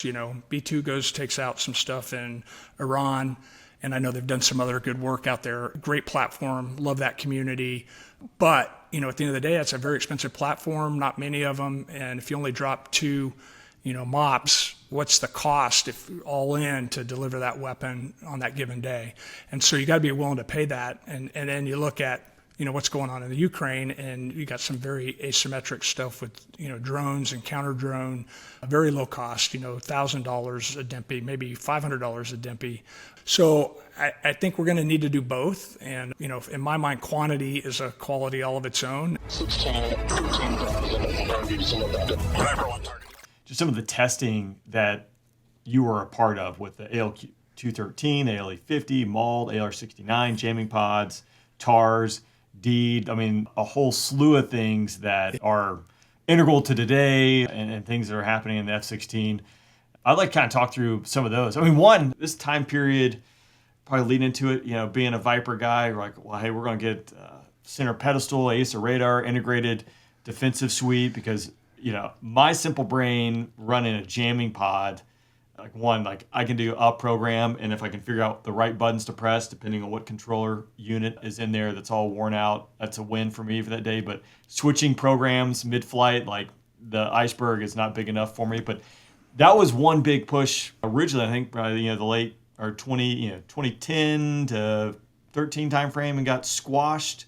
B-2 takes out some stuff in Iran, and I know they've done some other good work out there. Great platform, love that community. But, at the end of the day, it's a very expensive platform, not many of them. And if you only drop two, MOPS, what's the cost if all in to deliver that weapon on that given day? And so you got to be willing to pay that. And then you look at, what's going on in the Ukraine, and you got some very asymmetric stuff with, drones and counter drone, very low cost, $1,000 a DMPI, maybe $500 a DMPI. So I think we're going to need to do both. And, in my mind, quantity is a quality all of its own. Just some of the testing that you were a part of with the AL213, the ALE50, MALD, AR69, jamming pods, TARS, DEED. I mean, a whole slew of things that are integral to today and things that are happening in the F-16. I'd like to kind of talk through some of those. I mean, one, this time period, probably leading into it, being a Viper guy, we're like, well, hey, we're going to get center pedestal, ACE radar, integrated defensive suite, because, my simple brain running a jamming pod, I can do a program, and if I can figure out the right buttons to press, depending on what controller unit is in there that's all worn out, that's a win for me for that day. But switching programs mid-flight, like the iceberg, is not big enough for me. But that was one big push originally, I think, probably, the late or 2010 to 13 timeframe, and got squashed.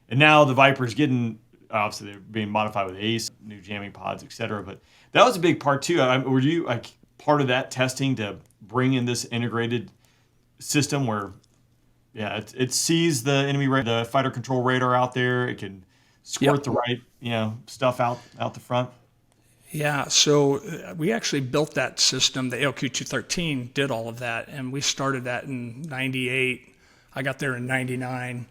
And now the Viper's getting, obviously, they're being modified with ACE, new jamming pods, et cetera. But that was a big part too. Were you part of that testing to bring in this integrated system where, it sees the enemy, the fighter control radar out there, it can squirt the right, stuff out the front? Yeah, so we actually built that system. The ALQ-213 did all of that, and we started that in 98. I got there in 99.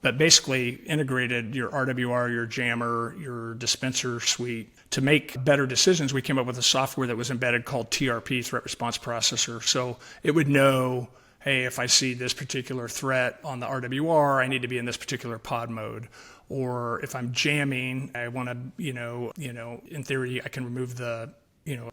But basically integrated your RWR, your jammer, your dispenser suite. To make better decisions, we came up with a software that was embedded called TRP, Threat Response Processor. So it would know, hey, if I see this particular threat on the RWR, I need to be in this particular pod mode. Or if I'm jamming, I want to, in theory, I can remove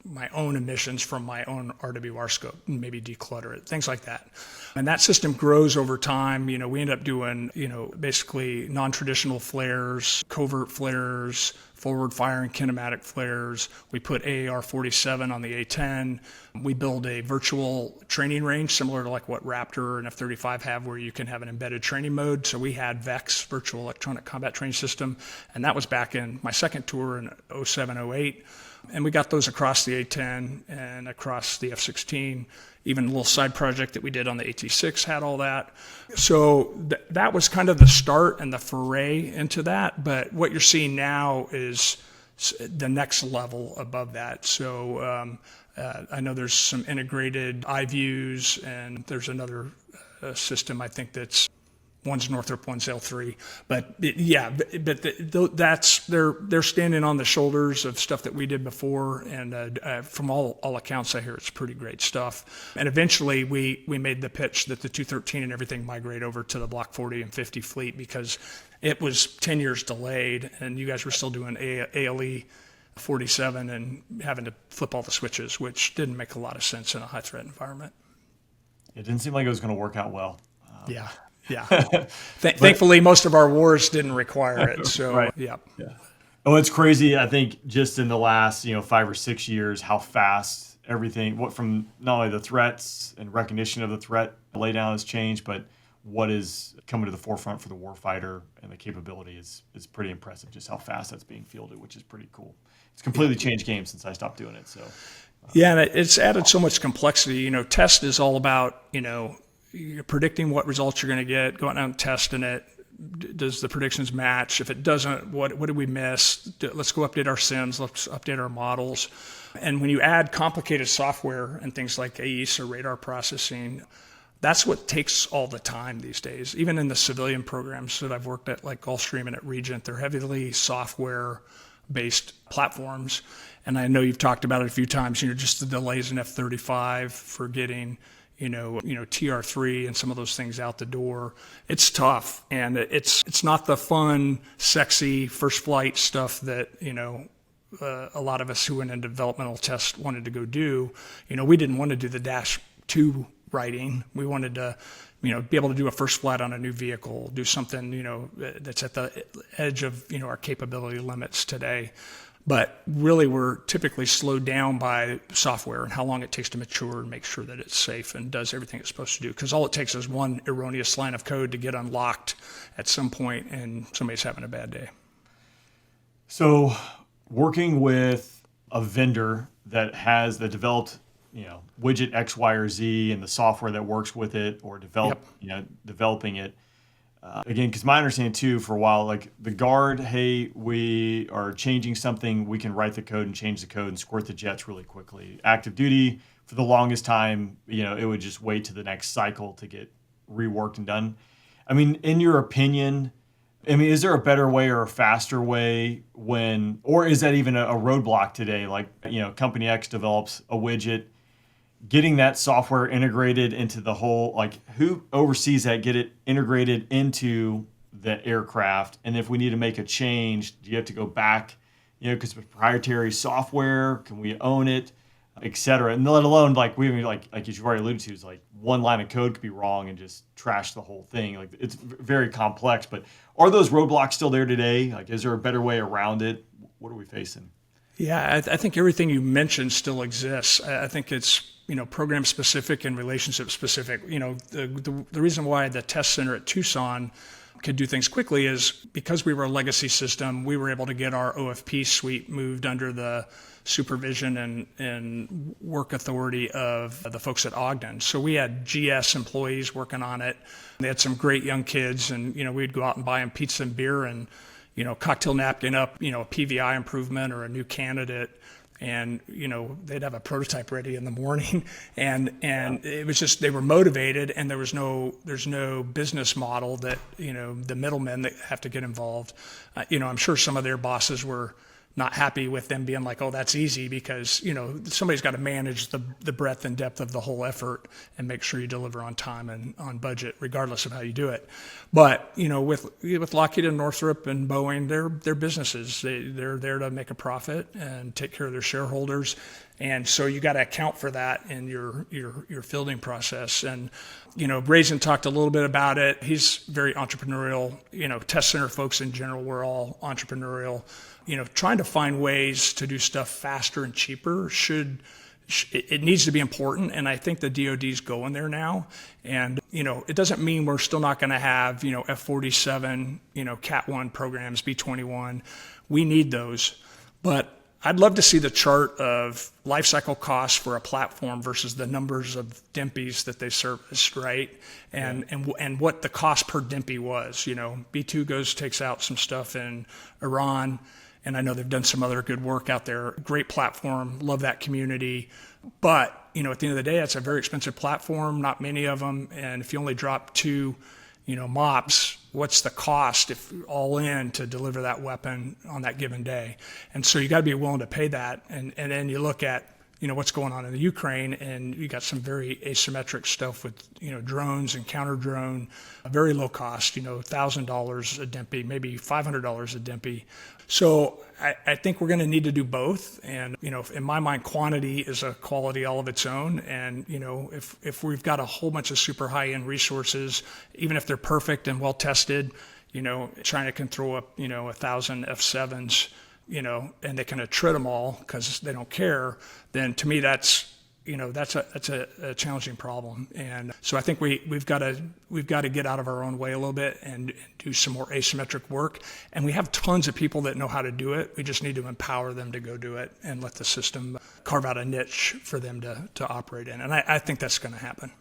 my own emissions from my own RWR scope and maybe declutter it, things like that. And that system grows over time. We end up doing, basically non-traditional flares, covert flares, forward firing kinematic flares. We put AAR-47 on the A-10. We build a virtual training range similar to like what Raptor and F-35 have, where you can have an embedded training mode. So we had VECT, Virtual Electronic Combat Training System, and that was back in my second tour in 07, 08. And we got those across the A-10 and across the F-16. Even a little side project that we did on the AT-6 had all that. So that was kind of the start and the foray into that. But what you're seeing now is the next level above that. So I know there's some integrated iViews, and there's another system I think that's one's Northrop, one's L3, but they're standing on the shoulders of stuff that we did before, and from all accounts I hear it's pretty great stuff. And eventually we made the pitch that the 213 and everything migrate over to the Block 40 and 50 fleet, because it was 10 years delayed, and you guys were still doing ALE 47 and having to flip all the switches, which didn't make a lot of sense in a high threat environment. It didn't seem like it was going to work out well. Yeah. Thankfully, most of our wars didn't require it. So, right. Yeah. Oh, it's crazy. I think just in the last, 5 or 6 years, how fast everything, from not only the threats and recognition of the threat laydown has changed, but what is coming to the forefront for the warfighter and the capability is pretty impressive. Just how fast that's being fielded, which is pretty cool. It's completely changed games since I stopped doing it. So, and it's added so much complexity. Test is all about, you're predicting what results you're going to get, going out and testing it. Does the predictions match? If it doesn't, what did we miss? Let's go update our sims. Let's update our models. And when you add complicated software and things like AES or radar processing, that's what takes all the time these days. Even in the civilian programs that I've worked at, like Gulfstream and at Regent, they're heavily software-based platforms. And I know you've talked about it a few times, just the delays in F-35 for getting TR3 and some of those things out the door. It's tough, and it's not the fun, sexy first flight stuff that a lot of us who went into developmental tests wanted to go do. We didn't want to do the dash 2 writing. We wanted to, be able to do a first flight on a new vehicle, do something, that's at the edge of, our capability limits today. But really, we're typically slowed down by software and how long it takes to mature and make sure that it's safe and does everything it's supposed to do. Because all it takes is one erroneous line of code to get unlocked at some point, and somebody's having a bad day. So, working with a vendor that developed, widget X, Y, or Z, and the software that works with it, or developing it. Again, because my understanding too, for a while, like the guard, hey, we are changing something, we can write the code and change the code and squirt the jets really quickly. Active duty, for the longest time, it would just wait to the next cycle to get reworked and done. I mean, in your opinion, is there a better way or a faster way or is that even a roadblock today? Like, company X develops a widget, getting that software integrated into the whole, like who oversees that, get it integrated into the aircraft. And if we need to make a change, do you have to go back, because it's proprietary software, can we own it, et cetera? And let alone like as you've already alluded to, is like one line of code could be wrong and just trash the whole thing. Like it's very complex, but are those roadblocks still there today? Like, is there a better way around it? What are we facing? Yeah, I think everything you mentioned still exists. I think it's, program specific and relationship specific. The reason why the test center at Tucson could do things quickly is because we were a legacy system, we were able to get our OFP suite moved under the supervision and work authority of the folks at Ogden. So we had GS employees working on it. They had some great young kids, and, we'd go out and buy them pizza and beer and, cocktail napkin up, a PVI improvement or a new candidate. And, they'd have a prototype ready in the morning, and it was just, they were motivated, and there's no business model that, the middlemen that have to get involved. I'm sure some of their bosses were not happy with them being like, oh, that's easy, because, somebody's got to manage the breadth and depth of the whole effort and make sure you deliver on time and on budget, regardless of how you do it. But, with Lockheed and Northrop and Boeing, they're businesses. They're there to make a profit and take care of their shareholders. And so you got to account for that in your fielding process. And, Brazen talked a little bit about it. He's very entrepreneurial. Test center folks in general, we're all entrepreneurial. Trying to find ways to do stuff faster and cheaper it needs to be important. And I think the DoD's going there now. And, it doesn't mean we're still not going to have, F-47, Cat 1 programs, B-21. We need those. But I'd love to see the chart of life cycle costs for a platform versus the numbers of DMPIs that they serviced, right? And what the cost per DMPI was. B-2 takes out some stuff in Iran, and I know they've done some other good work out there. Great platform, love that community. But, at the end of the day, it's a very expensive platform, not many of them. And if you only drop 2, MOPS, what's the cost if all in to deliver that weapon on that given day? And so you got to be willing to pay that. And then you look at, what's going on in the Ukraine, and you got some very asymmetric stuff with, drones and counter drone, very low cost, $1,000 a DMPI, maybe $500 a DMPI. So I think we're going to need to do both. And, in my mind, quantity is a quality all of its own. And, if we've got a whole bunch of super high end resources, even if they're perfect and well tested, China can throw up, 1,000 F-7s, and they can attrit them all because they don't care, then to me that's a challenging problem. And so I think we've got to get out of our own way a little bit and do some more asymmetric work. And we have tons of people that know how to do it. We just need to empower them to go do it and let the system carve out a niche for them to operate in. And I think that's going to happen.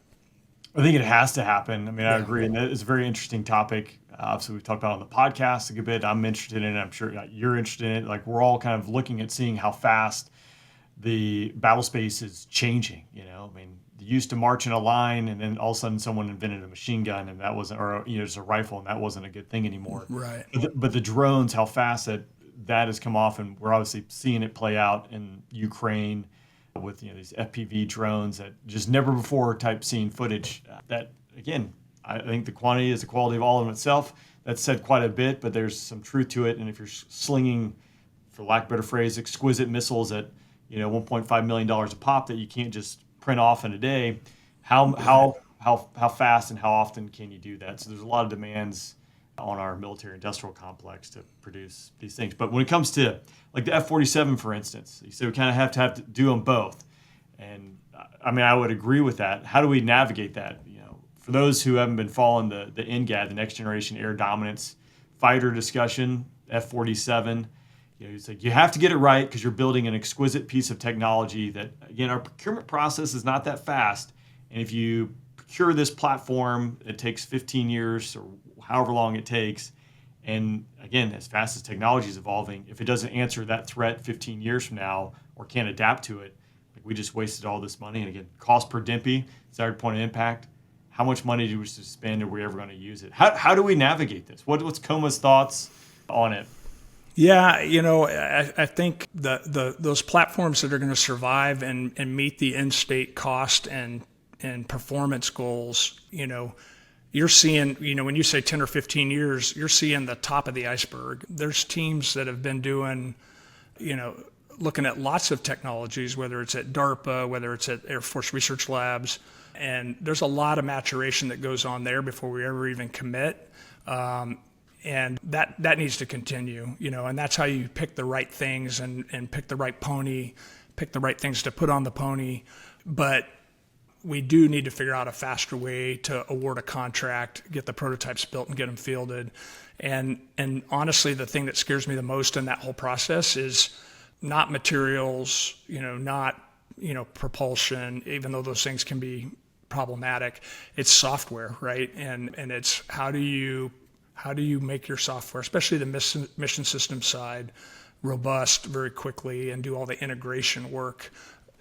I think it has to happen. I mean, I agree. And it's a very interesting topic. Obviously, we've talked about it on the podcast a good bit. I'm interested in it. I'm sure you're interested in it. Like, we're all kind of looking at seeing how fast the battle space is changing. I mean, you used to march in a line, and then all of a sudden someone invented a machine gun, and that wasn't, or just a rifle, and that wasn't a good thing anymore. Right. But the drones, how fast that has come off, and we're obviously seeing it play out in Ukraine with these FPV drones that just never before type seen footage. That again, I think the quantity is the quality of all in itself. That's said quite a bit, but there's some truth to it. And if you're slinging for lack of a better phrase, exquisite missiles at, $1.5 million a pop that you can't just print off in a day. How fast and how often can you do that? So there's a lot of demands on our military industrial complex to produce these things. But when it comes to like the F-47, for instance, you say we kind of have to do them both. And I mean, I would agree with that. How do we navigate that? For those who haven't been following the NGAD, the Next Generation Air Dominance fighter discussion, F-47, it's like you have to get it right because you're building an exquisite piece of technology that, again, our procurement process is not that fast. And if you procure this platform, it takes 15 years or however long it takes. And again, as fast as technology is evolving, if it doesn't answer that threat 15 years from now or can't adapt to it, we just wasted all this money. And again, cost per DMPI, desired point of impact. How much money do we spend? Are we ever going to use it? How do we navigate this? What's Coma's thoughts on it? Yeah, I think those platforms that are going to survive and meet the in-state cost and performance goals, you're seeing, when you say 10 or 15 years, you're seeing the top of the iceberg. There's teams that have been doing, looking at lots of technologies, whether it's at DARPA, whether it's at Air Force Research Labs, and there's a lot of maturation that goes on there before we ever even commit. And that needs to continue, and that's how you pick the right things and pick the right pony, pick the right things to put on the pony. But we do need to figure out a faster way to award a contract, get the prototypes built and get them fielded. And honestly, the thing that scares me the most in that whole process is not materials, not, propulsion, even though those things can be problematic. It's software, right? And it's how do you make your software, especially the mission system side, robust very quickly and do all the integration work.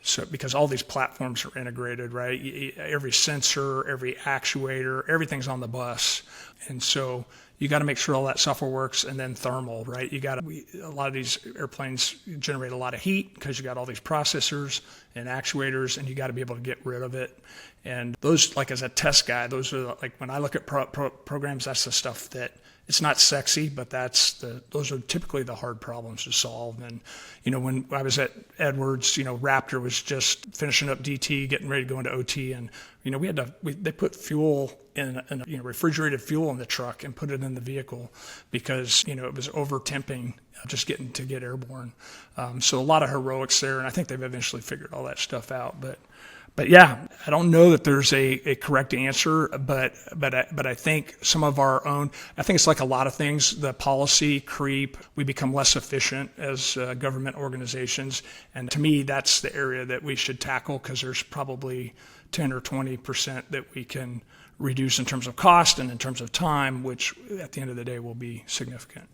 So because all these platforms are integrated, right? Every sensor, every actuator, everything's on the bus. And so you got to make sure all that software works. And then thermal, right? A lot of these airplanes generate a lot of heat because you got all these processors and actuators, and you got to be able to get rid of it. And those, like as a test guy, those are like when I look at programs, that's the stuff that it's not sexy, but those are typically the hard problems to solve. And when I was at Edwards, Raptor was just finishing up DT, getting ready to go into OT, and they put fuel in refrigerated fuel in the truck and put it in the vehicle because it was over temping just getting to get airborne. So a lot of heroics there, and I think they've eventually figured all that stuff out. But yeah, I don't know that there's a correct answer, but I think some of our own, I think it's like a lot of things, the policy creep, we become less efficient as government organizations. And to me, that's the area that we should tackle because there's probably 10 or 20% that we can reduce in terms of cost and in terms of time, which at the end of the day will be significant.